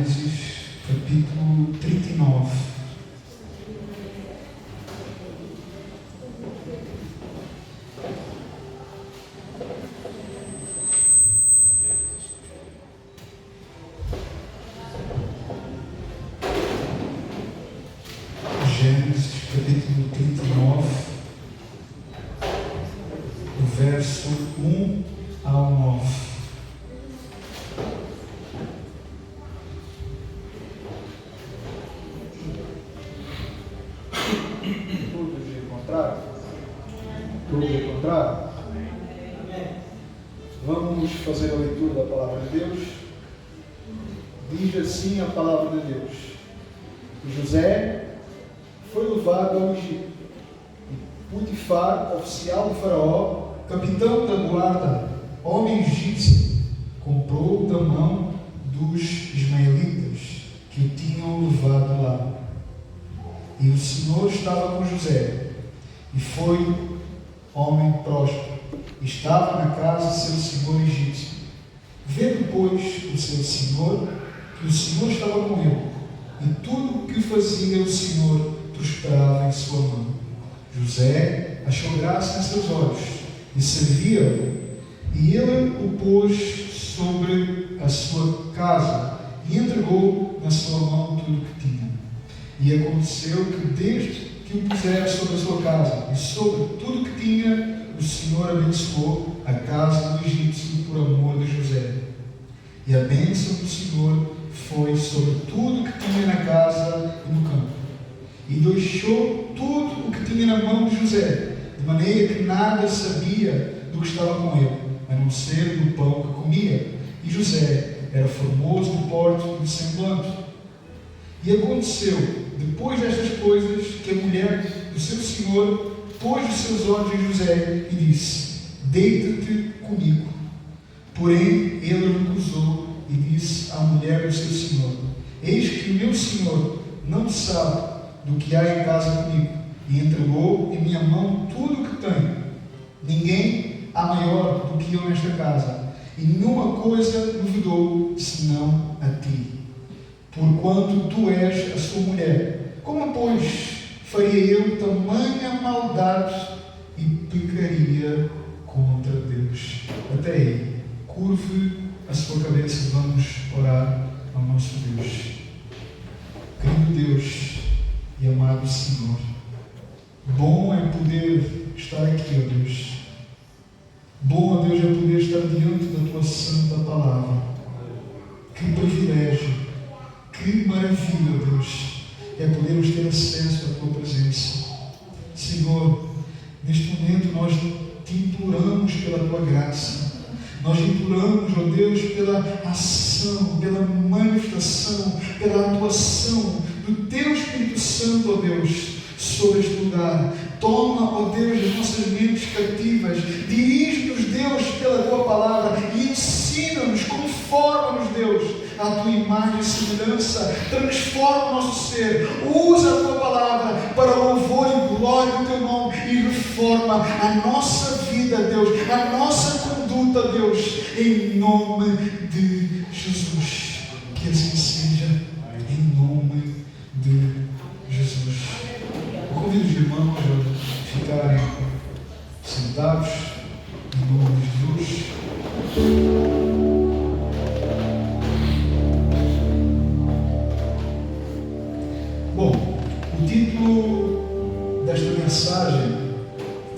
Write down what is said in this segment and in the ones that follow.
Gênesis, capítulo 39. Gênesis, capítulo 39, do verso 1 ao 9. Todos encontraram? Vamos fazer a leitura da palavra de Deus. Diz assim a palavra de Deus: José foi levado ao Egito. Potifar, oficial do faraó, Capitão da guarda, homem egípcio, comprou da mão dos ismaelitas que o tinham levado lá. E o Senhor estava com José, e foi homem próspero, estava na casa de seu senhor egípcio. Vendo, pois, o seu senhor, que o Senhor estava com ele, e tudo o que fazia o Senhor prosperava em sua mão. José achou graça em seus olhos, e servia-o, e ele o pôs sobre a sua casa, e entregou na sua mão tudo o que tinha. E aconteceu que, desde que o pusera sobre a sua casa, e sobre tudo o que tinha, o Senhor abençoou a casa do egípcio por amor de José. E a bênção do Senhor foi sobre tudo o que tinha na casa e no campo. E deixou tudo o que tinha na mão de José, de maneira que nada sabia do que estava com ele, a não ser do pão que comia. E José era formoso de porte e de semblante. E aconteceu, depois destas coisas, que a mulher do seu senhor pôs os seus olhos em José e disse: deita-te comigo. Porém, ele recusou e disse à mulher do seu senhor: eis que o meu senhor não sabe do que há em casa comigo, e entregou em minha mão tudo o que tenho. Ninguém há maior do que eu nesta casa, e nenhuma coisa duvidou, senão a ti, porquanto tu és a sua mulher. Como, pois, faria eu tamanha maldade e pecaria contra Deus? Até aí, curve a sua cabeça e vamos orar ao nosso Deus. Querido Deus e amado Senhor, bom é poder estar aqui, ó Deus. Bom, ó Deus, é poder estar diante da Tua santa palavra. Que privilégio, que maravilha, ó Deus, é podermos ter acesso à Tua presença. Senhor, neste momento nós te imploramos pela Tua graça. Nós imploramos, ó Deus, pela ação, pela manifestação, pela atuação do Teu Espírito Santo, ó Deus, sobre este lugar. Toma, ó Deus, as nossas mentes cativas. Dirige-nos, Deus, pela Tua palavra e ensina-nos, conforma-nos, Deus, à Tua imagem e semelhança. Transforma o nosso ser. Usa a Tua palavra para louvor e glória do Teu nome e reforma a nossa vida, Deus, a nossa conduta, Deus, em nome de Jesus. Que assim seja, em nome de Jesus. Eu convido os irmãos a ficarem sentados, em nome de Jesus. Bom, o título desta mensagem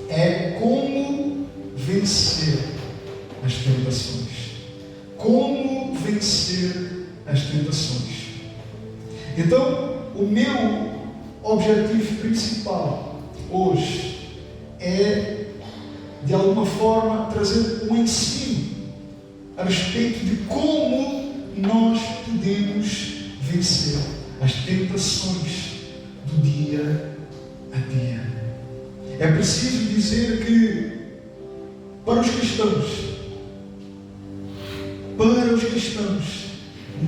é Como Vencer as Tentações. Como vencer as tentações. Então, o meu objetivo principal hoje é, de alguma forma, trazer um ensino a respeito de como nós podemos vencer as tentações do dia a dia. É preciso dizer que, para os cristãos,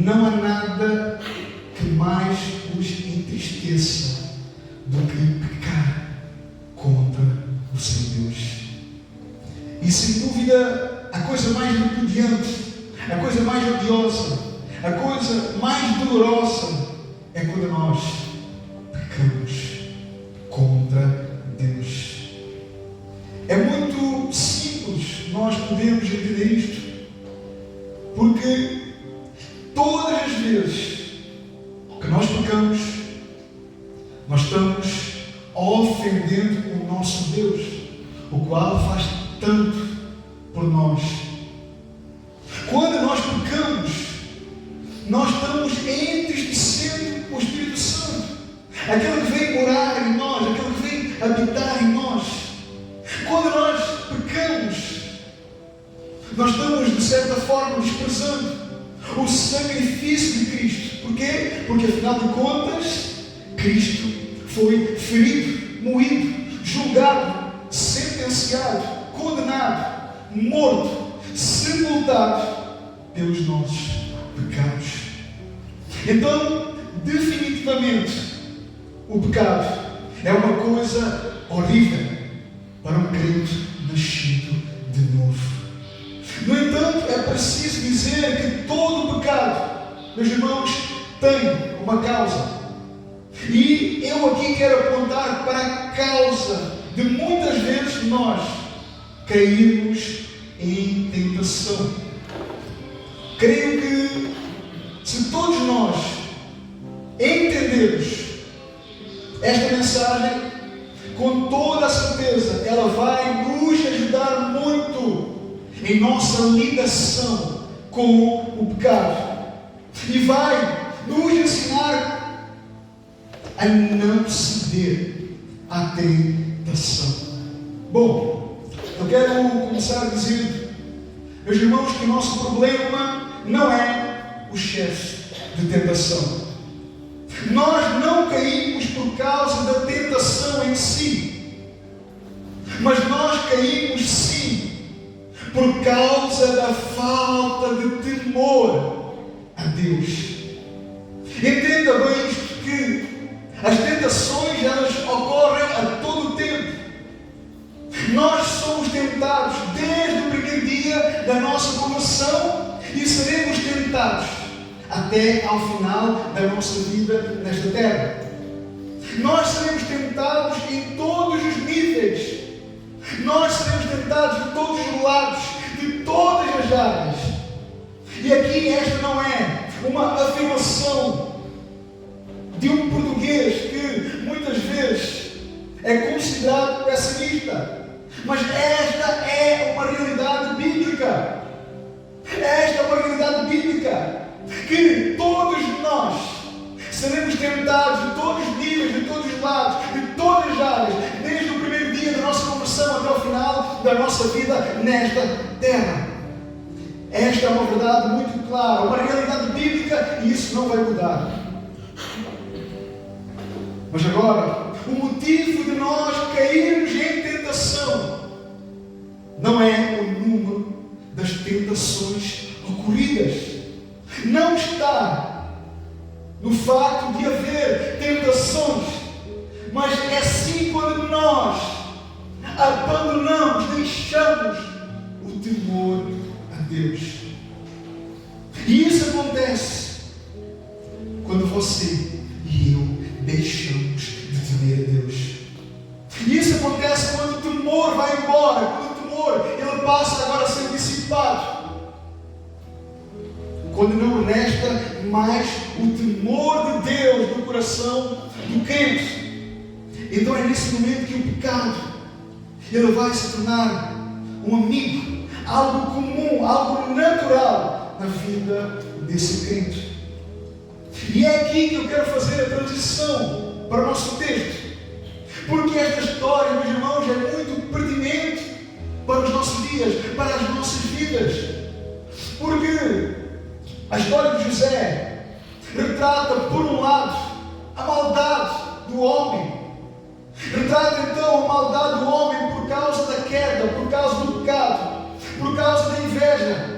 não há nada que mais os entristeça do que pecar contra o seu Deus. E sem dúvida, a coisa mais repudiante, a coisa mais odiosa, a coisa mais dolorosa é quando nós pecamos contra Deus. É muito simples nós podemos entender isto, porque todas as vezes que nós pecamos, nós estamos ofendendo o nosso Deus, o qual faz tanto por nós. Quando nós pecamos, nós estamos entristecendo o Espírito Santo, aquele que vem morar em nós, aquele que vem habitar em nós. Quando nós pecamos, nós estamos, de certa forma, desprezando o sacrifício de Cristo. Porquê? Porque, afinal de contas, Cristo foi ferido, moído, julgado, sentenciado, condenado, morto, sepultado pelos nossos pecados. Então, definitivamente, o pecado é uma coisa horrível para um crente nascido de novo. No entanto, é preciso dizer que todo pecado, meus irmãos, tem uma causa. E eu aqui quero apontar para a causa de muitas vezes nós cairmos em tentação. Creio que se todos nós entendermos esta mensagem, com toda a certeza, ela vai nos ajudar muito em nossa ligação com o pecado. E vai nos ensinar a não ceder à tentação. Bom, eu quero começar dizendo, meus irmãos, que o nosso problema não é o excesso de tentação. Nós não caímos por causa da tentação em si, mas nós caímos sim por causa da falta de temor a Deus. Entenda bem isto, que as tentações, elas ocorrem a todo o tempo. Nós somos tentados desde o primeiro dia da nossa conversão e seremos tentados até ao final da nossa vida nesta terra. Nós seremos tentados em todos os níveis. Nós seremos tentados de todos os lados, de todas as áreas. E aqui esta não é uma afirmação de um português que muitas vezes é considerado pessimista, mas esta é uma realidade bíblica. Esta é uma realidade bíblica, que todos nós seremos tentados de todos os níveis, de todos os lados, de todas as áreas, desde o primeiro dia da nossa conversão até o final da nossa vida nesta terra. Esta é uma verdade muito clara, uma realidade bíblica, e isso não vai mudar. Mas agora, o motivo de nós cairmos em tentação não é o número das tentações ocorridas. Não está no facto de haver tentações, mas é sim quando nós abandonamos, deixamos o temor a Deus. E isso acontece quando você e eu deixamos de temer a Deus. E isso acontece quando o temor vai embora, quando o temor ele passa agora a ser dissipado. Quando não resta mais o temor de Deus no coração do crente. Então é nesse momento que o pecado ele vai se tornar um amigo, algo comum, algo natural na vida desse crente. E é aqui que eu quero fazer a transição para o nosso texto, porque esta história, meus irmãos, é muito pertinente para os nossos dias, para as nossas vidas. Porque a história de José retrata, por um lado, a maldade do homem. Retrata então a maldade do homem por causa da queda, por causa do pecado, por causa da inveja.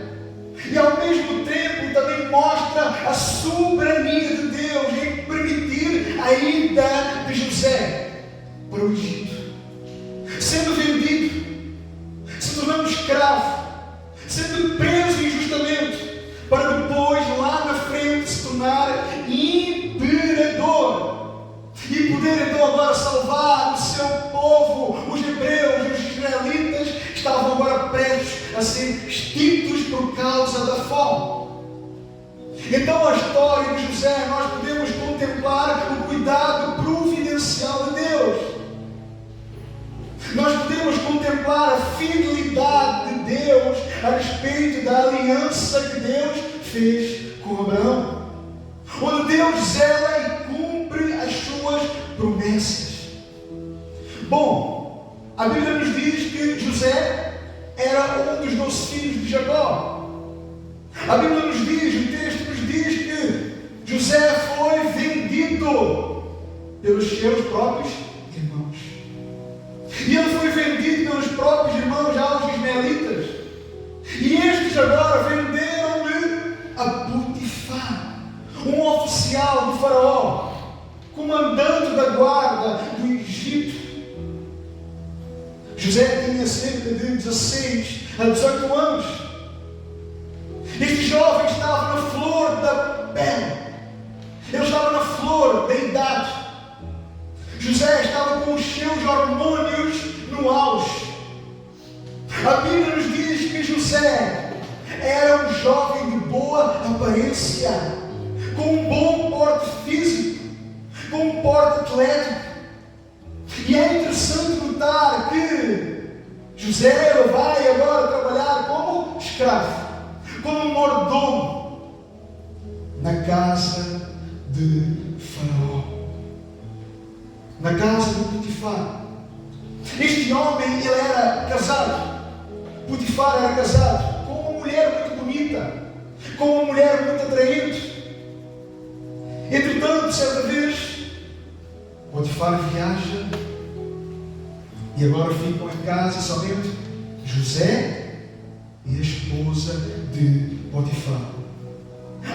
E ao mesmo tempo também mostra a soberania de Deus em permitir a ida de José para o Egito. Sendo vendido, se tornando escravo, sendo preso injustamente, para depois, lá na frente, Então a história de José, nós podemos contemplar o cuidado providencial de Deus. Nós podemos contemplar a fidelidade de Deus a respeito da aliança que Deus fez com Abraão, onde Deus zela e cumpre as suas promessas. Bom, a Bíblia nos diz que José era um dos 12 filhos de Jacó. A Bíblia nos diz, o texto nos diz que José foi vendido pelos seus próprios irmãos. E ele foi vendido pelos próprios irmãos aos ismaelitas. E estes agora venderam-lhe a Potifar, um oficial do faraó, comandante da guarda do Egito. José tinha cerca de 16 a 18 anos. Este jovem estava na flor da pele. Ele estava na flor da idade. José estava com os seus hormônios no auge. A Bíblia nos diz que José era um jovem de boa aparência, com um bom porte físico, com um porte atlético. E é interessante notar que José vai agora trabalhar como escravo, como mordomo, na casa de Faraó, na casa de Potifar. Este homem, ele era casado. Potifar era casado com uma mulher muito bonita, com uma mulher muito atraente. Entretanto, certa vez, Potifar viaja e agora ficam em casa somente José e a esposa de Potifar.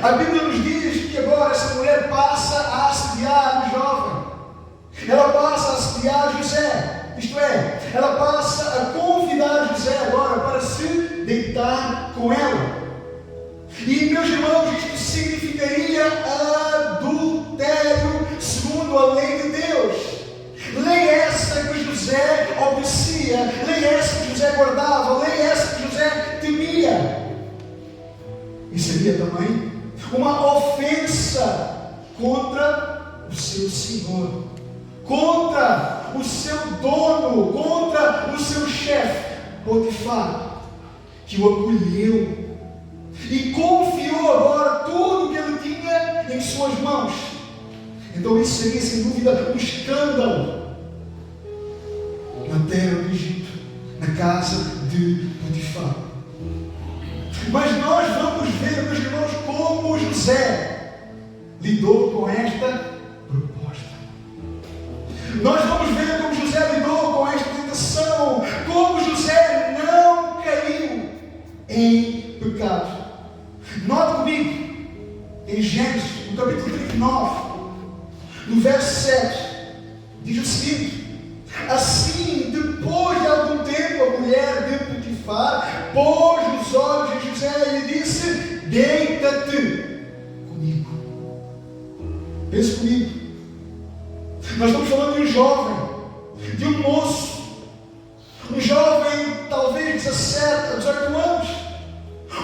A Bíblia nos diz que agora essa mulher passa a assediar o jovem. Ela passa a assediar José. Isto é, ela passa a convidar José agora para se deitar com ela. E, meus irmãos, isto significaria adultério segundo a lei de Deus. Lei essa que José obedecia, lei essa que José guardava, lei essa que José temia. E seria também uma ofensa contra o seu Senhor, contra o seu dono, contra o seu chefe, Potifar, que o acolheu e confiou agora tudo que ele tinha em suas mãos. Então isso seria sem dúvida um escândalo na terra do Egito, na casa de Potifar. Mas nós vamos ver, meus irmãos, como José lidou com esta proposta. Nós vamos ver como José lidou com esta tentação, como José não caiu em pecado. Note comigo, em Gênesis, no capítulo 39, no verso 7, diz o seguinte: assim, depois de algum tempo, a mulher de Potifar pôs os olhos em José e lhe disse: deita-te comigo. Pense comigo. Nós estamos falando de um jovem, de um moço, um jovem talvez 17 a 18 anos,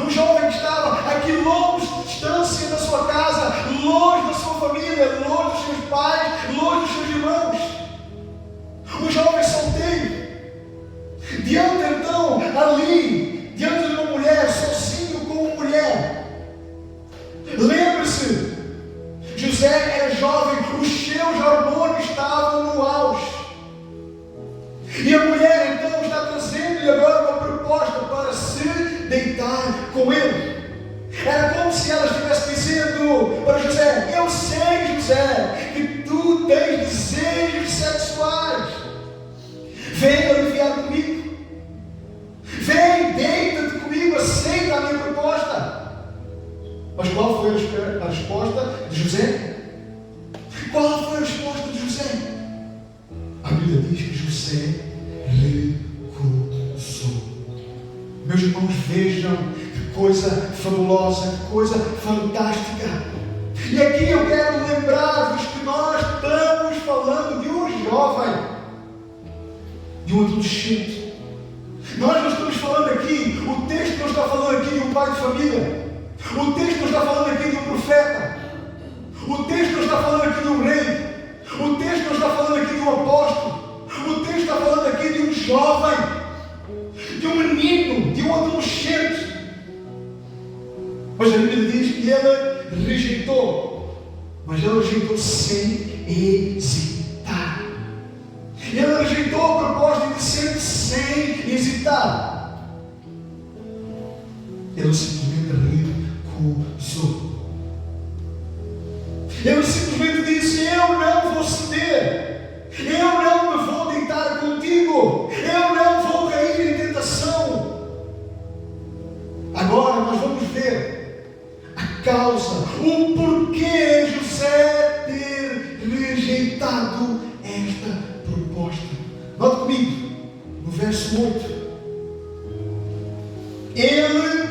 um jovem que estava a quilômetros de distância da sua casa, longe da sua família, longe dos seus pais, longe dos seus irmãos, um jovem solteiro, diante então, ali, diante de uma mulher, sozinho com uma mulher. Lembre-se, José era jovem, os seus hormônios estavam no auge. E a mulher então está trazendo-lhe agora uma proposta para se deitar com ele. Era como se ela estivesse dizendo para José: eu sei, José, que tu tens desejos sexuais. Vem aliviar comigo. Vem, deita-te comigo, aceita a minha proposta. Mas qual foi a resposta de José? Qual foi a resposta de José? A Bíblia diz que José recusou. Meus irmãos, vejam que coisa fabulosa, que coisa fantástica. E aqui eu quero lembrar-vos que nós estamos falando de um jovem, de um adolescente. Nós não estamos falando aqui, o texto não está falando aqui de um pai de família. O texto não está falando aqui de um profeta. O texto não está falando aqui de um rei. O texto não está falando aqui de um apóstolo. O texto está falando aqui de um jovem, de um menino, de um adolescente. Mas a Bíblia diz que ele rejeitou. Mas ele rejeitou sem hesitar. Ele rejeitou a proposta de ser sem hesitar. Ele simplesmente recusou. Ele simplesmente disse: eu não vou ceder. Eu não me vou deitar contigo. Eu não vou cair em tentação. Agora nós vamos ver a causa, o porquê José ter rejeitado esta proposta. Note comigo, no verso 8. Ele,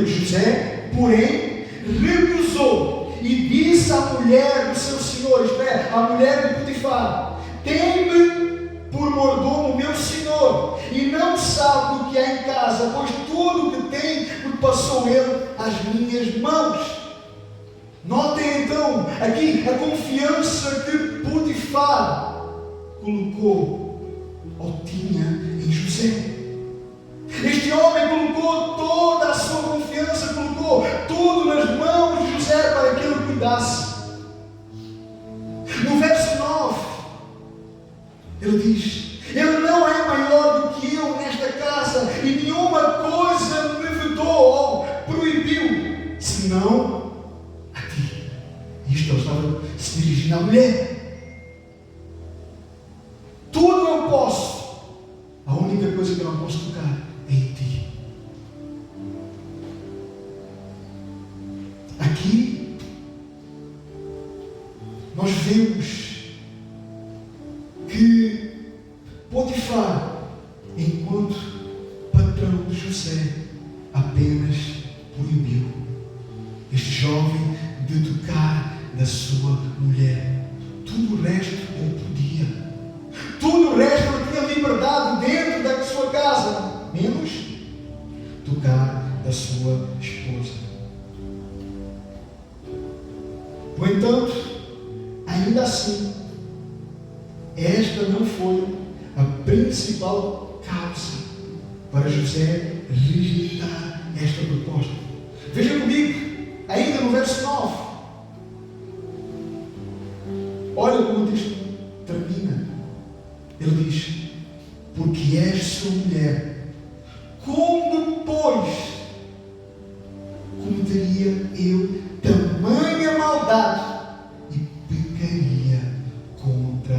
José, porém, recusou e disse à mulher do seu senhor, isto é, à mulher de Potifar: tem-me por mordomo meu senhor, e não sabe do que há em casa, pois tudo o que tem me passou ele às minhas mãos. Notem então aqui a confiança que Potifar colocou ou tinha em José. Este homem colocou toda a sua confiança, colocou tudo nas mãos de José para que ele cuidasse. No verso 9, ele diz: ele não é maior do que eu nesta casa, e nenhuma coisa me vedou ou proibiu, senão a ti. Isto ele estava se dirigindo à mulher. Tudo eu posso, a única coisa que eu não posso tocar é em ti. Aqui nós vemos que Potifar, enquanto patrão de José, apenas proibiu este jovem de tocar na sua mulher. Tudo o resto ele podia. Tudo o resto ele tinha liberdade dentro da sua casa, menos tocar da sua esposa. No entanto, ainda assim, esta não foi a principal causa para José rejeitar esta proposta. Veja comigo, ainda no verso 9. Olha como o texto termina. Ele diz: porque és sua mulher, como pois cometeria eu tamanha maldade e pecaria contra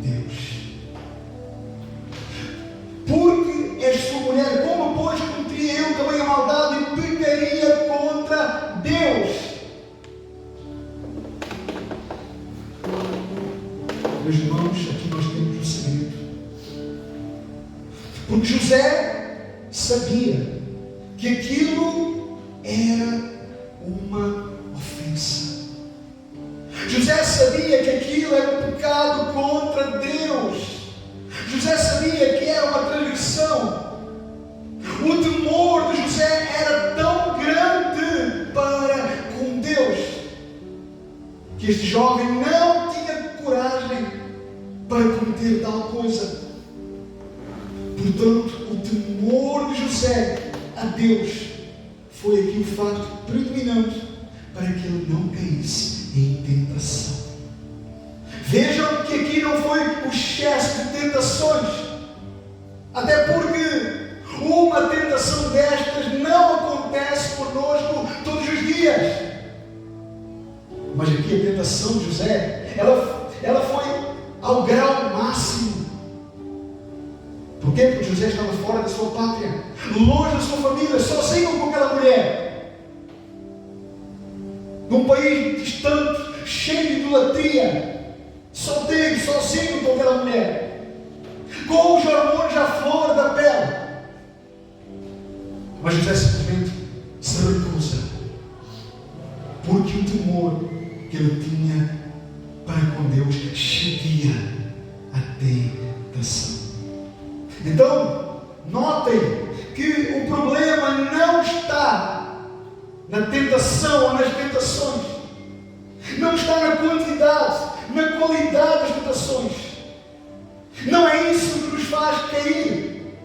Deus? Porque és sua mulher, como pois cometeria eu tamanha maldade e pecaria contra Deus? Meus irmãos, aqui nós temos um segredo. Porque José sabia que aquilo era uma ofensa. José sabia que aquilo era um pecado contra Deus. José sabia que era uma transgressão. O temor de José era tão grande para com Deus que este jovem não tinha coragem para cometer tal coisa. Portanto, o temor de José a Deus foi aqui o fato predominante para que ele não caísse em tentação. Vejam que aqui não foi o excesso de tentações, até porque uma tentação destas não acontece conosco todos os dias. Mas aqui a tentação de José, ela foi ao grau máximo. Por quê? Porque José estava fora da sua pátria, longe da sua família, sozinho com aquela mulher, num país distante, cheio de idolatria, solteiro, sozinho com aquela mulher, com os hormônios à flor da pele. Mas José simplesmente se recusa, porque o temor que ele tinha para com Deus chedia a tentação. Então, notem que o problema não está na tentação ou nas tentações. Não está na quantidade, na qualidade das tentações. Não é isso que nos faz cair.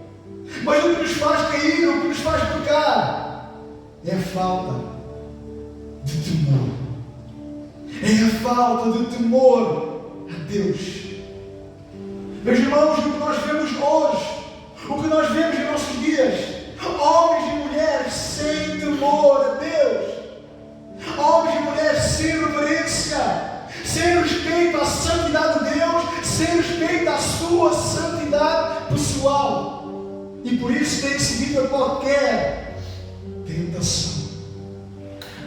Mas o que nos faz cair, o que nos faz pecar, é a falta de temor. É a falta de temor a Deus. Meus irmãos, o que nós vemos hoje, o que nós vemos em nossos dias, homens e mulheres sem temor a Deus, homens e mulheres sem reverência, sem respeito à santidade de Deus, sem respeito à sua santidade pessoal, e por isso tem seguido a qualquer tentação.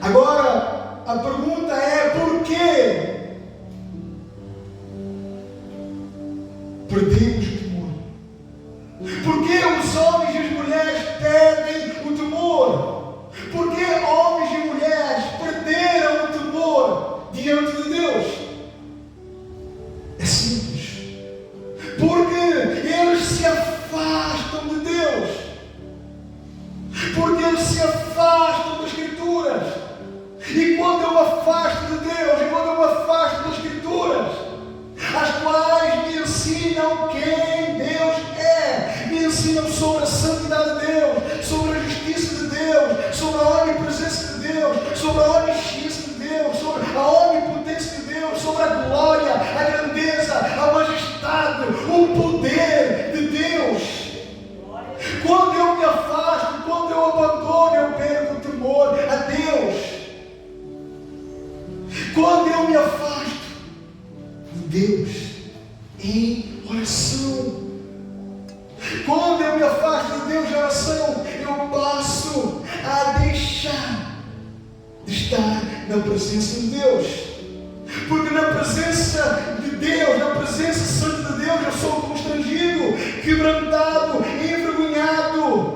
Agora, a pergunta é: porquê perdemos o temor? Porquê os homens e as mulheres perdem o temor? Porquê homens e mulheres perderam o temor diante de Deus? É simples. Porque eles se afastam de Deus. Porque eles se afastam das Escrituras. E quando eu afasto de Deus, e quando eu afasto das Escrituras, as quais me ensinam quem Deus é, me ensinam sobre a santidade de Deus, sobre a justiça de Deus, sobre a onipresença de Deus, sobre a onisciência de Deus, sobre a onipotência de Deus, sobre a glória, a grandeza, a majestade, o poder de Deus. Quando eu me afasto, quando eu abandono, eu perco o temor a Deus. Quando eu me afasto de Deus em oração, quando eu me afasto de Deus em oração, eu passo a deixar de estar na presença de Deus. Porque na presença de Deus, na presença santa de Deus, eu sou constrangido, quebrantado, envergonhado.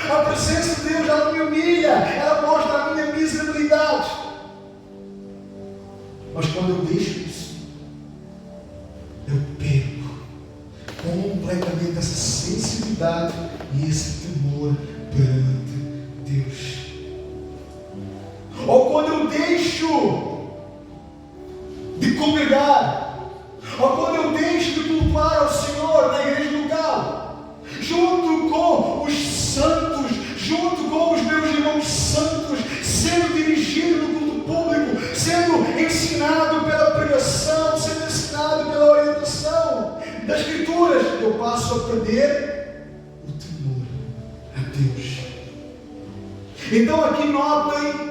A presença de Deus, ela me humilha, ela mostra a minha miserabilidade. Mas quando eu deixo isso, eu perco completamente essa sensibilidade e esse temor perante Deus. Ou quando eu deixo de congregar, ou quando eu deixo de cultuar ao Senhor na igreja local, junto com os santos, junto com os meus irmãos santos, sendo dirigido no culto público, sendo ensinado pela pregação, sendo ensinado pela orientação das Escrituras, eu passo a perder o temor a Deus. Então aqui notem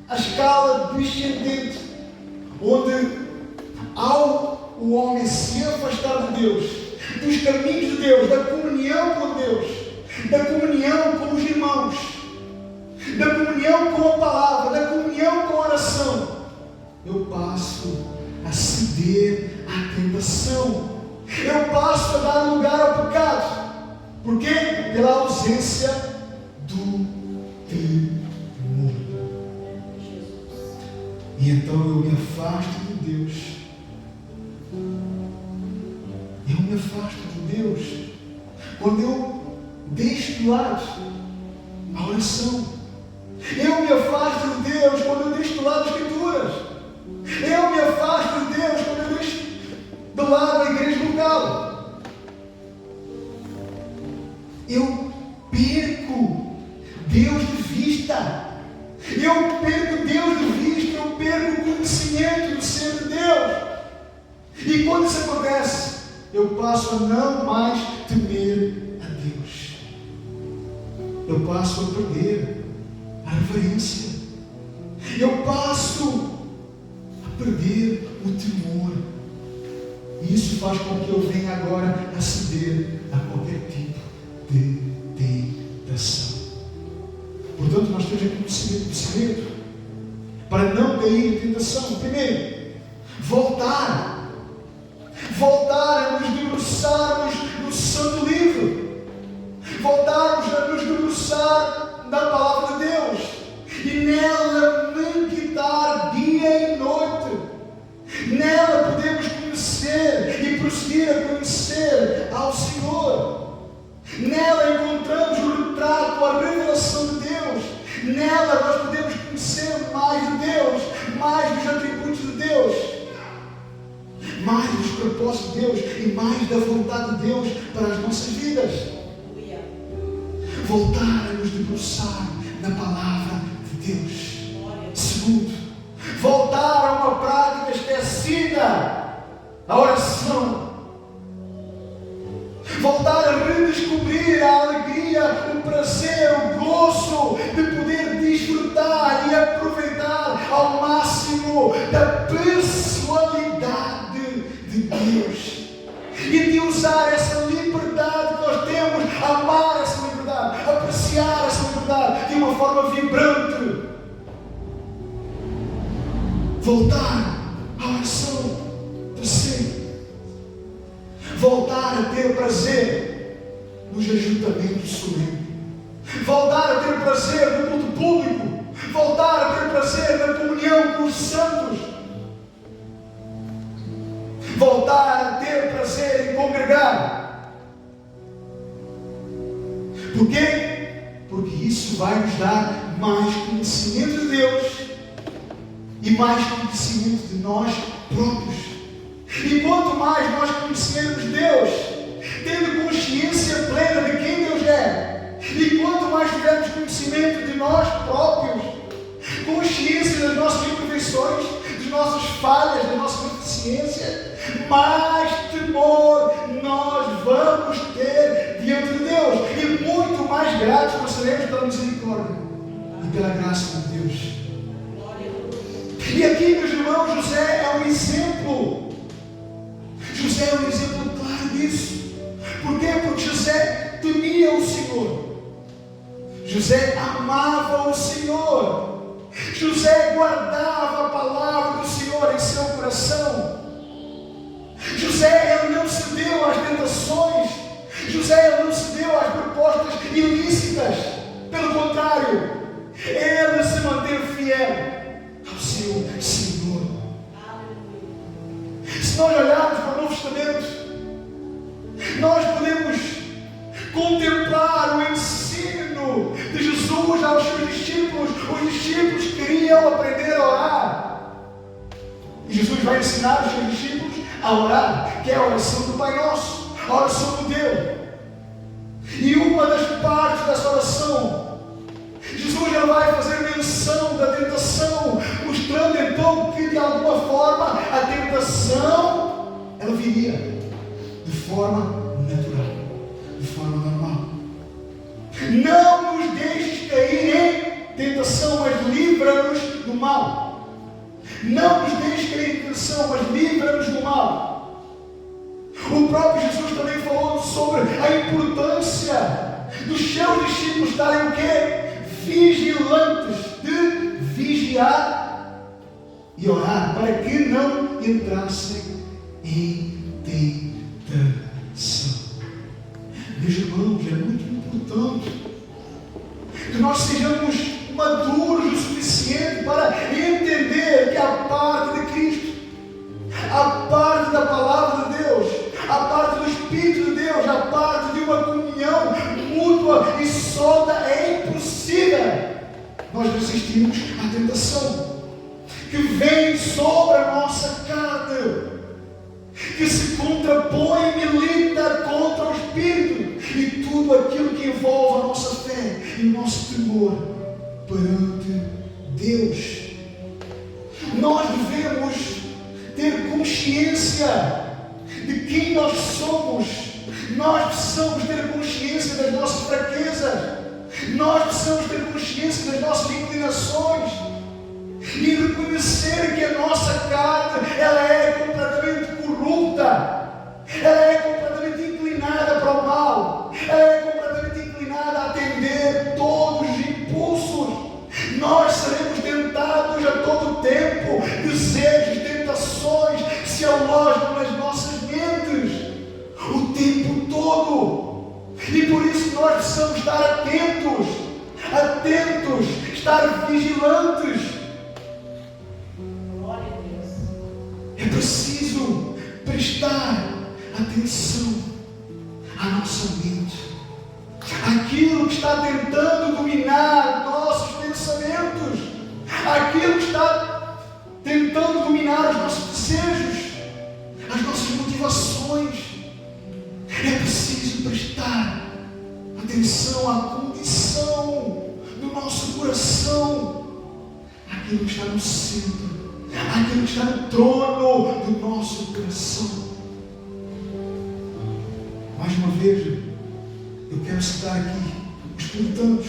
a escala descendente, onde ao o homem se afastar de Deus, dos caminhos de Deus, da comunhão com Deus, da comunhão com os irmãos, da comunhão com a palavra, da comunhão com a oração, eu passo a ceder à tentação, eu passo a dar lugar ao pecado. Por quê? Pela ausência do temor. E então eu me afasto de Deus. Eu me afasto de Deus quando eu deixo de lado a oração. Eu me afasto de Deus quando eu deixo de lado as Escrituras. Eu me afasto de Deus quando eu deixo de lado a igreja local. Eu perco Deus de vista. Eu perco Deus de vista. Eu perco o conhecimento do ser de Deus. E quando isso acontece, eu passo a não mais temer a Deus. Eu passo a perder a reverência. Eu passo a perder o temor. E isso faz com que eu venha agora a ceder a qualquer tipo de tentação. Portanto, nós temos aqui um segredo para não cair em tentação. Primeiro, voltar a nos debruçarmos no Santo Livro, voltarmos a nos debruçar na Palavra de Deus e nela meditar dia e noite. Nela podemos conhecer e prosseguir a conhecer ao Senhor. Nela encontramos o retrato, a revelação de Deus. Nela nós podemos propósito de Deus e mais da vontade de Deus para as nossas vidas. Voltar a nos debruçar na palavra de Deus. Segundo, voltar a uma prática esquecida, a oração. Voltar a redescobrir a alegria, o prazer, o gozo de poder desfrutar e aproveitar ao máximo da personalidade de Deus. E de usar essa liberdade que nós temos, amar essa liberdade, apreciar essa liberdade de uma forma vibrante. Voltar à oração. Terceiro, voltar a ter prazer nos ajuntamentos solenes. Voltar a ter prazer no culto público. Voltar a ter prazer na comunhão com os santos. Voltar a ter prazer em congregar. Por quê? Porque isso vai nos dar mais conhecimento de Deus e mais conhecimento de nós próprios. E quanto mais nós conhecermos Deus, tendo consciência plena de quem Deus é, e quanto mais tivermos conhecimento de nós próprios, consciência das nossas imperfeições, das nossas falhas, da nossa deficiência, mais temor nós vamos ter diante de Deus, e muito mais gratos nós seremos pela misericórdia e pela graça de Deus. E aqui, meus irmãos, José é um exemplo. José é um exemplo claro disso. Por quê? Porque José temia o Senhor. José amava o Senhor. José guardava a palavra do Senhor em seu coração. José, ele não cedeu às tentações. José, ele não cedeu às propostas ilícitas. Pelo contrário, ele se manteve fiel ao seu Senhor. Se nós olharmos para o Novo Testamento, nós podemos contemplar o ensino de Jesus aos seus discípulos. Os discípulos queriam aprender a orar. E Jesus vai ensinar os seus discípulos a orar, que é a oração do Pai Nosso, a oração do Deus. E uma das partes dessa oração, Jesus já vai fazer menção da tentação, mostrando então que de alguma forma a tentação ela viria de forma natural, de forma normal. Não nos deixes cair em tentação, mas livra-nos do mal. Não nos deixes cair em tentação, mas livra-nos do mal. O próprio Jesus também falou sobre a importância dos seus discípulos estarem o quê? Vigilantes, de vigiar e orar, para que não entrassem em tentação. Meus irmãos, é muito importante que nós sejamos maduros o suficiente para entender que a parte de Cristo, a parte da palavra de Deus, a parte do Espírito de Deus, a parte de uma comunhão mútua e sólida é impossível nós resistirmos à tentação que vem sobre a nossa carne, que se contrapõe e milita contra o Espírito e tudo aquilo que envolve a nossa fé e o nosso temor perante Deus. Nós devemos ter consciência de quem nós somos. Nós precisamos ter consciência das nossas fraquezas. Nós precisamos ter consciência das nossas inclinações e reconhecer que a nossa carne ela é completamente corrupta, ela é completamente inclinada para o mal, ela é completamente inclinada a atender todos os impulsos. Nós seremos tentados a todo tempo, desejos, tentações se alojam nas nossas mentes o tempo todo. E por isso nós precisamos estar atentos, estar vigilantes. É preciso prestar atenção à nossa mente, aquilo que está tentando dominar nossos pensamentos, aquilo que está tentando dominar os nossos desejos, as nossas motivações. atenção à condição do nosso coração, àquilo que está no centro, àquilo que está no trono do nosso coração. Mais uma vez, eu quero citar aqui os puritanos,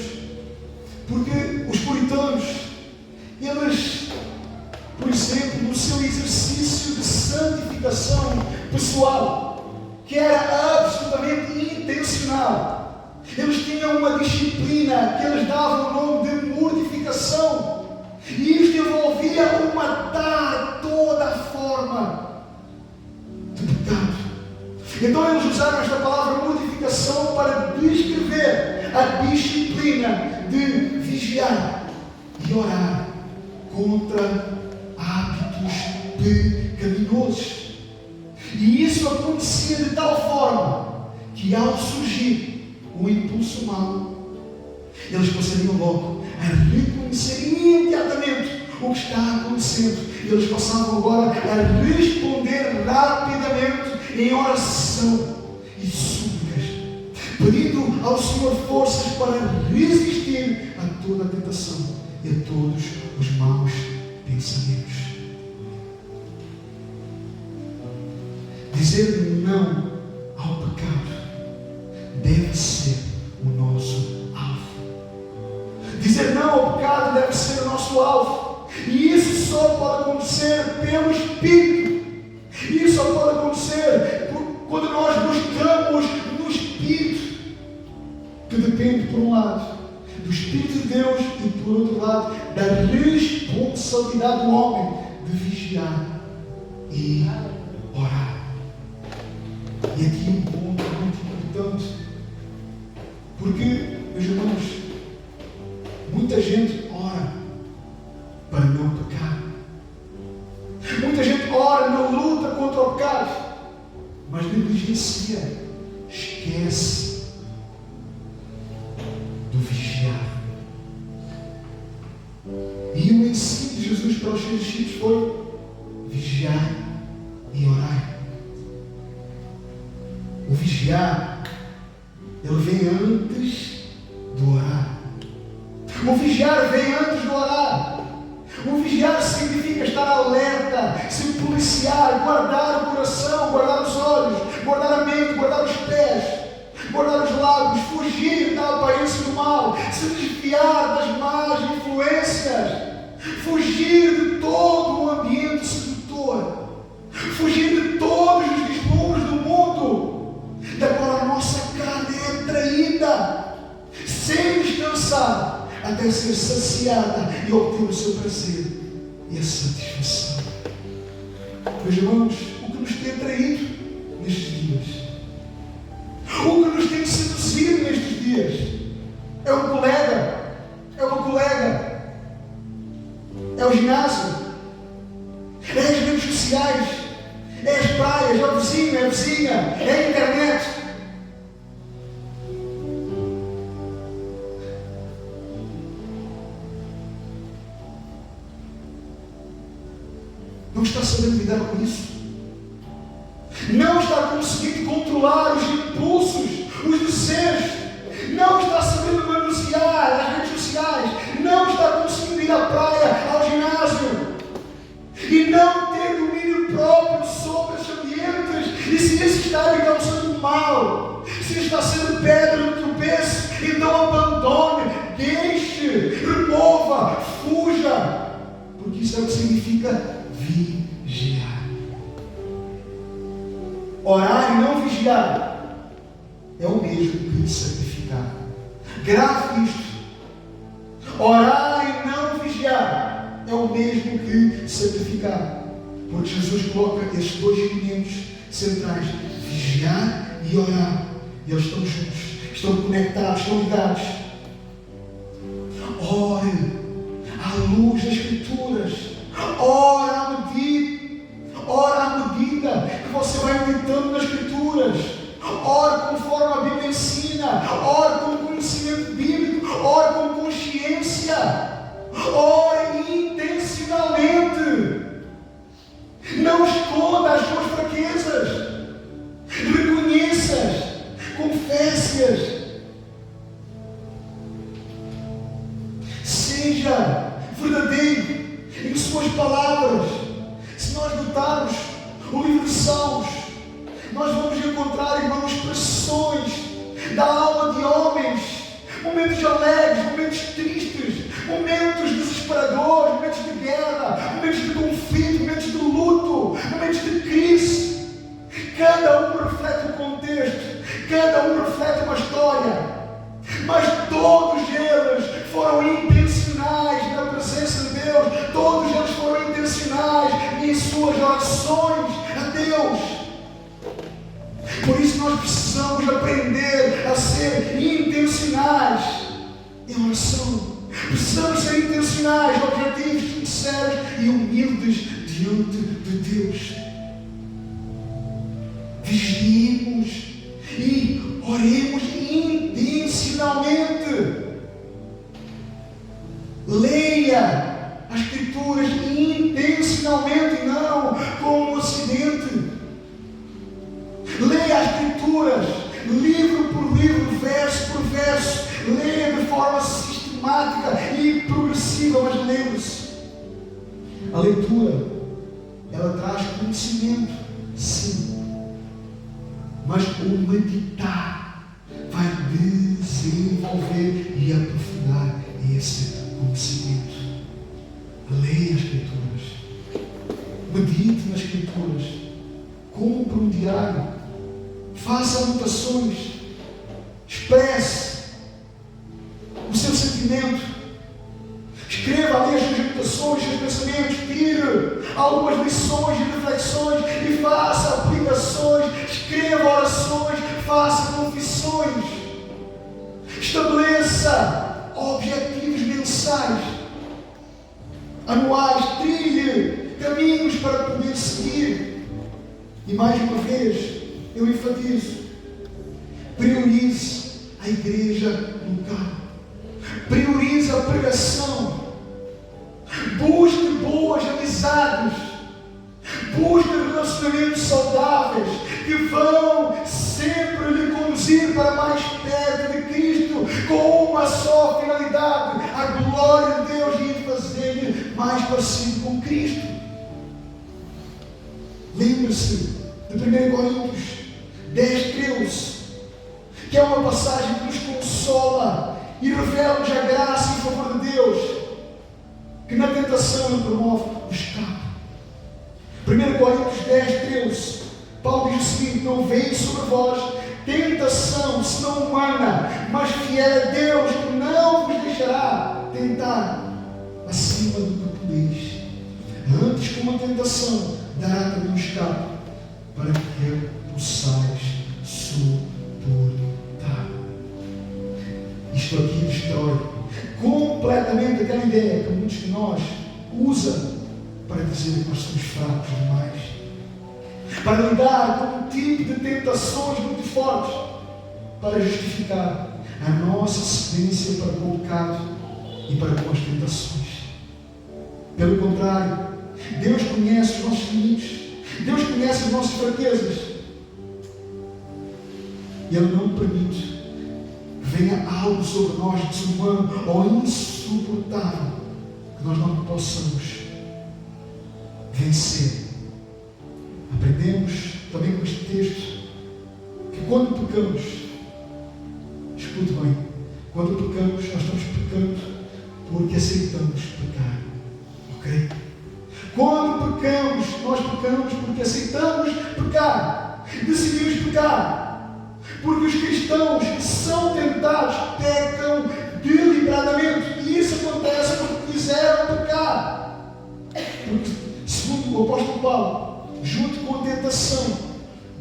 porque os puritanos, eles, por exemplo, no seu exercício de santificação pessoal, que era absolutamente intencional, eles tinham uma disciplina que eles davam o nome de mortificação, e isto envolvia o matar toda a forma de pecado. Então eles usaram esta palavra mortificação para descrever a disciplina de vigiar e orar contra hábitos pecaminosos. E isso acontecia de tal forma que, ao surgir o impulso mau, eles passariam logo a reconhecer imediatamente o que está acontecendo. E eles passavam agora a responder rapidamente em oração e súplicas, pedindo ao Senhor forças para resistir a toda a tentação e a todos os maus pensamentos. Dizer não ao pecado deve ser o nosso alvo. Dizer não ao pecado deve ser o nosso alvo. E isso só pode acontecer pelo Espírito. Isso só pode acontecer quando nós buscamos no Espírito, que depende, por um lado, do Espírito de Deus e, por outro lado, da responsabilidade do homem de vigiar e orar. E aqui um ponto muito importante, porque, meus irmãos, muita gente ora para não pecar. Muita gente ora na luta contra o pecado, mas negligencia, esquece do vigiar. E o ensino de Jesus para os seus discípulos foi vigiar e orar. O vigiar, ele vem antes do orar. O vigiar vem antes do orar. O vigiar significa estar alerta, se policiar, guardar o coração, guardar os olhos, guardar a mente, guardar os pés, guardar os lábios, fugir da aparência do mal, se desviar das más influências, fugir de todo o ambiente sedutor, fugir de todos os deslumbres do mundo, da qual a nossa carne é traída, sem descansar, até ser saciada e obter o seu prazer e a satisfação. Meus irmãos, o que nos tem traído nestes dias, o que nos tem seduzido nestes dias, é um colega, é uma colega, é o ginásio, é as redes sociais, é as praias, é o vizinho, é a vizinha, é a internet. Não está sabendo lidar com isso. Não está conseguindo controlar os impulsos, os desejos. Não está sabendo manusear as redes sociais. Não está conseguindo ir à praia, ao ginásio. E não ter domínio próprio sobre os ambientes. E se esse está lhe causando mal, se está sendo pedra no tropeço, então abandone, deixe, remova, fuja. Porque isso é o que significa vigiar. Orar e não vigiar é o mesmo que sacrificar. Grave isto. Orar e não vigiar é o mesmo que sacrificar. Porque Jesus coloca estes dois elementos centrais, vigiar e orar. E eles estão juntos, estão conectados, estão ligados. Ore à luz das Escrituras. Ora à medida que você vai meditando nas Escrituras. Ore conforme a Bíblia ensina. Ore com conhecimento bíblico. Ore com consciência. Ore intencionalmente. Não esconda as suas fraquezas. Reconheça-as. Confesse-as. da alma de homens, momentos alegres, momentos tristes, momentos desesperadores, momentos de guerra, momentos de conflito, momentos de luto, momentos de crise. Cada um reflete um contexto, cada um reflete uma história, mas todos eles foram intencionais na presença de Deus, todos eles foram intencionais em suas orações a Deus. Por isso nós precisamos aprender a ser intencionais em oração. Precisamos ser intencionais, objetivos, sinceros e humildes diante de Deus. Vigiemos e oremos intencionalmente. Leia as Escrituras intencionalmente, não como um acidente. Leia as Escrituras, livro por livro, verso por verso. Leia de forma sistemática e progressiva, mas lembre-se, a leitura, ela traz conhecimento, sim, mas o meditar vai desenvolver e aprofundar esse conhecimento. Leia as Escrituras, medite nas Escrituras, compre um diário, faça anotações, expresse o seu sentimento, escreva ali as suas anotações, os seus pensamentos, tire algumas lições e reflexões e faça aplicações, escreva orações, faça confissões, estabeleça objetivos mensais, anuais, trilhe caminhos para poder seguir. E mais uma vez, eu enfatizo, priorize a igreja local, priorize a pregação, busque boas amizades, busque relacionamentos saudáveis que vão sempre lhe conduzir para mais perto de Cristo, com uma só finalidade: a glória de Deus, e fazer-lhe mais parecido com Cristo. Lembre-se de 1 Coríntios 10:13, que é uma passagem que nos consola e revela-nos a graça e o favor de Deus, que na tentação Ele promove o escape. 1 Coríntios 10:13, Paulo diz o seguinte: não veio sobre vós tentação, senão humana, mas fiel é Deus, que não vos deixará tentar acima do que podeis. Antes, com a tentação, dará também um escape, para que possais suportar. Isto aqui destrói completamente aquela ideia que muitos de nós usam para dizer que nós somos fracos demais, para lidar com um tipo de tentações muito fortes, para justificar a nossa cedência para com o pecado e para com as tentações. Pelo contrário, Deus conhece os nossos limites, Deus conhece as nossas fraquezas, e Ele não permite que venha algo sobre nós desumano ou insuportável que nós não possamos vencer. Aprendemos também com este texto que quando pecamos, escute bem, quando pecamos, nós estamos pecando porque aceitamos pecar, ok? Quando pecamos, nós pecamos porque aceitamos pecar, decidimos pecar. Porque os cristãos que são tentados pecam deliberadamente, e isso acontece porque quiseram pecar. Porque, segundo o apóstolo Paulo, junto com a tentação,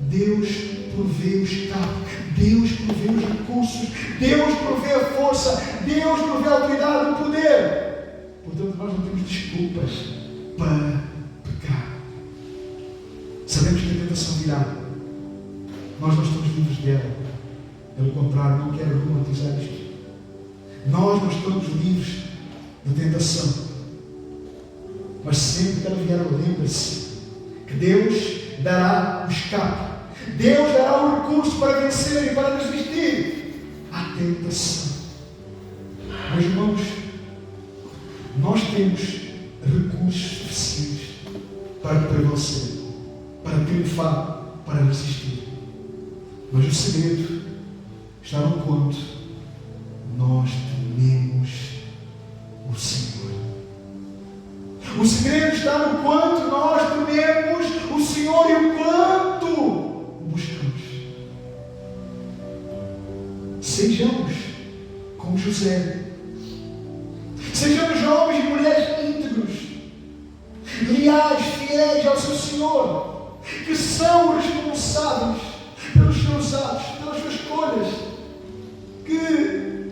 Deus provê o escape, Deus provê os recursos, Deus provê a força, Deus provê a autoridade, o poder. Portanto, nós não temos desculpas para pecar. Sabemos que a tentação virá. Nós não estamos livres dela. Pelo contrário, não quero romantizar isto. Nós não estamos livres de tentação. Mas sempre que ela vier, lembre-se que Deus dará o escape. Deus dará o recurso para vencer e para resistir à tentação. Meus irmãos, nós temos recursos suficientes para prevalecer, para triunfar, para resistir. Mas o segredo está no quanto nós tememos o Senhor. O segredo está no quanto nós tememos o Senhor e o quanto o buscamos. Sejamos como José. Sejamos homens e mulheres íntegros, leais, fiéis ao seu Senhor, que são responsáveis pelos seus atos, pelas suas escolhas, que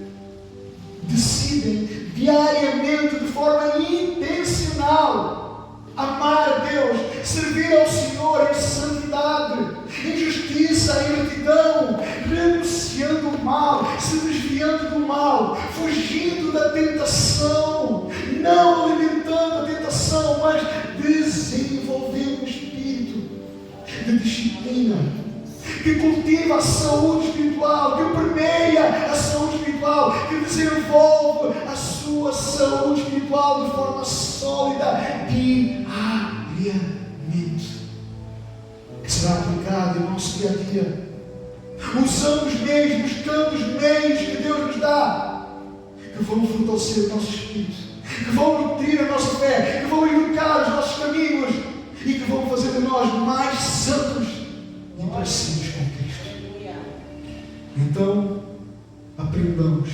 decidem diariamente, de forma intencional, amar a Deus, servir ao Senhor em santidade, em justiça, em retidão, renunciando o mal, se desviando do mal, fugindo da tentação, não alimentando a tentação, mas desenvolvendo um espírito de disciplina, que cultiva a saúde espiritual, que permeia a saúde espiritual, que desenvolve a sua saúde espiritual de forma sólida diariamente, que será aplicado em nosso dia a dia, usando os meios, buscando os meios que Deus nos dá, que vão fortalecer o nosso espírito, que vão nutrir a nossa fé, que vão educar os nossos caminhos e que vão fazer de nós mais santos e parecidos com Cristo. Então, aprendamos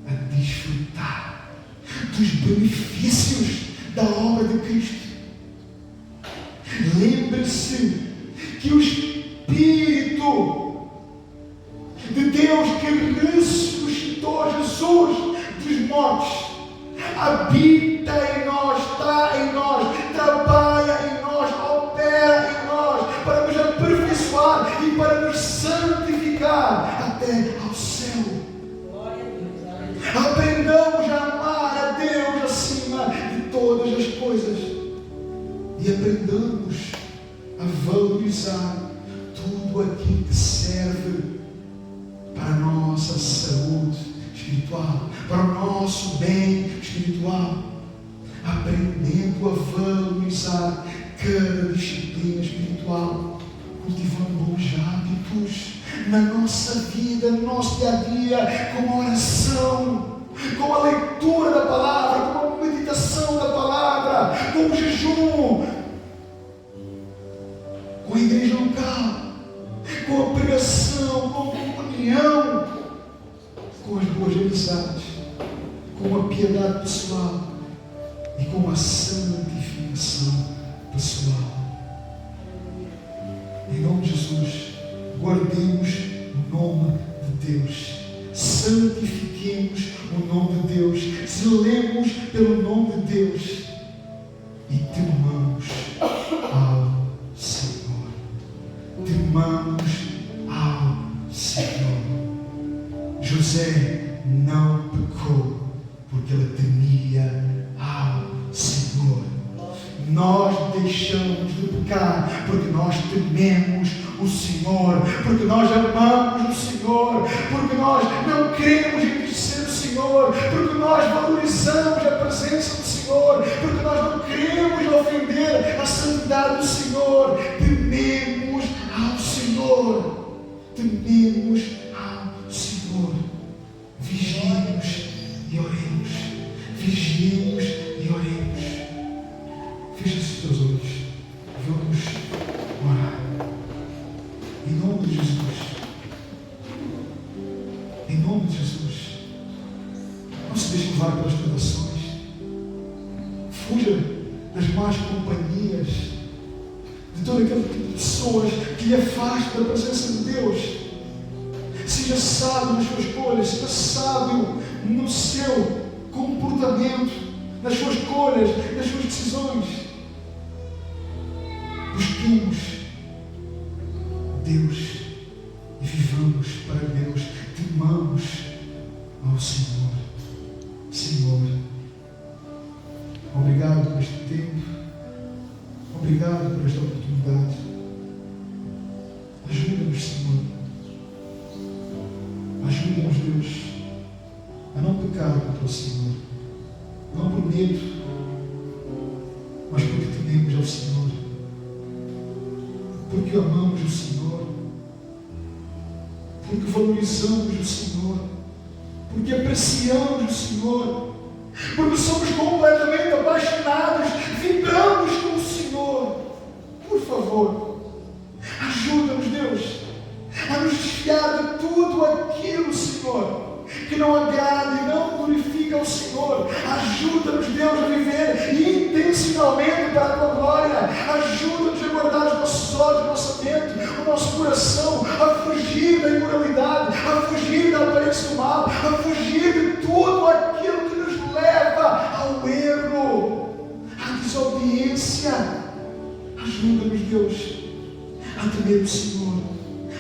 a desfrutar dos benefícios da obra de Cristo. Lembre-se que o Espírito de Deus que ressuscitou Jesus dos mortos habita em nós, está em nós, trabalha em nós, opera em nós, para nos aperfeiçoar e para nos santificar até ao céu. Aprendamos a amar a Deus acima de todas as coisas e aprendamos a valorizar tudo aquilo que serve para a nossa saúde espiritual, para o nosso bem espiritual, aprendendo a valorizar cada disciplina espiritual, cultivando bons hábitos na nossa vida, no nosso dia a dia, com a oração, com a leitura da palavra, com a meditação da palavra, com o jejum, com a igreja local, com a pregação, com a comunhão, com as boas amizades, com a piedade pessoal e com a santificação pessoal. Em nome de Jesus, guardemos o nome de Deus, santifiquemos o nome de Deus, zelemos pelo nome de Deus e temamos ao Senhor. Temamos ao Senhor. José não pecou porque ele temia ao Senhor. Nós deixamos de pecar porque nós tememos o Senhor, porque nós amamos o Senhor, porque nós não queremos entristecer o Senhor, porque nós valorizamos a presença do Senhor, porque nós não queremos ofender a santidade do Senhor. Tememos ao Senhor, tememos ao Senhor. Vigiemos e oremos, vigiemos e oremos. Feche os teus olhos, vamos orar. Em nome de Jesus, em nome de Jesus, não se deixe levar pelas tentações, fuja das más companhias, de todo aquele tipo de pessoas que lhe afastam da presença de Deus. Seja sábio nas suas escolhas, seja sábio no seu comportamento, nas suas escolhas, nas suas decisões. Busquemos Deus e vivamos para Deus, temamos ao Senhor. Senhor, obrigado por este tempo, obrigado por esta oportunidade. Ajuda-nos, Senhor. Ajuda-nos, Deus, a não pecar contra o Senhor, não por medo, mas porque tememos ao Senhor, porque amamos o Senhor, porque valorizamos o Senhor, porque apreciamos o Senhor, porque somos completamente apaixonados, vibramos com o Senhor. Por favor, ajuda-nos, Deus, a nos desfiar de tudo aquilo, Senhor, que não agrada e não glorifica o Senhor. Ajuda-nos, Deus, a viver intencionalmente para a Tua glória. Ajuda-nos a guardar os nossos olhos, a nossa mente, o nosso coração, a fugir da imoralidade, a fugir da aparência do mal, a fugir de tudo aquilo que nos leva ao erro, à desobediência. Ajuda-nos, Deus, a temer o Senhor,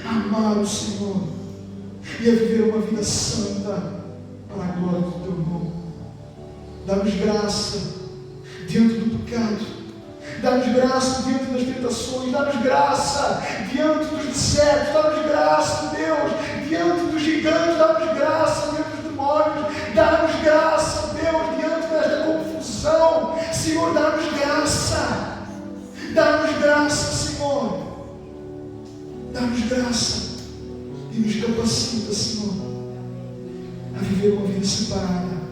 a amar o Senhor e a viver uma vida santa para a glória do Teu nome. Dá-nos graça diante do pecado, dá-nos graça diante das tentações, dá-nos graça diante dos desertos, dá-nos graça, Deus, diante dos gigantes, dá-nos graça diante dos demónios, dá-nos graça, Deus, diante desta confusão. Senhor, dá-nos graça, Senhor, dá-nos graça e nos capacita, Senhor, a viver uma vida separada,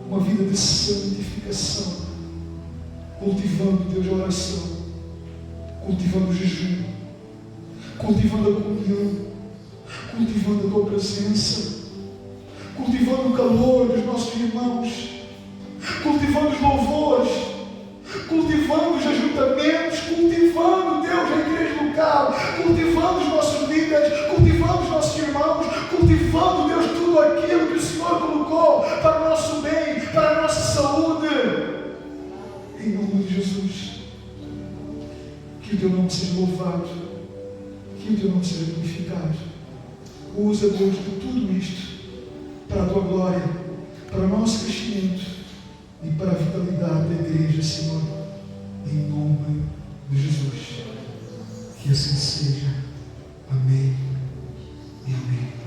uma vida de santificação, cultivando, Deus, a oração, cultivando o jejum, cultivando a comunhão, cultivando a Tua presença, cultivando o calor dos nossos irmãos, cultivando os louvores, cultivando os ajuntamentos, cultivando, Deus, a igreja local, cultivando os nossos líderes, cultivando os nossos irmãos, cultivando, Deus, tudo aquilo que o Senhor colocou para o nosso bem, para a nossa saúde. Em nome de Jesus, que o Teu nome seja louvado, que o Teu nome seja glorificado. Usa, Deus, de tudo isto para a Tua glória, para o nosso crescimento e para a vitalidade da igreja, Senhor, em nome de Jesus. Que assim seja. Amém e amém.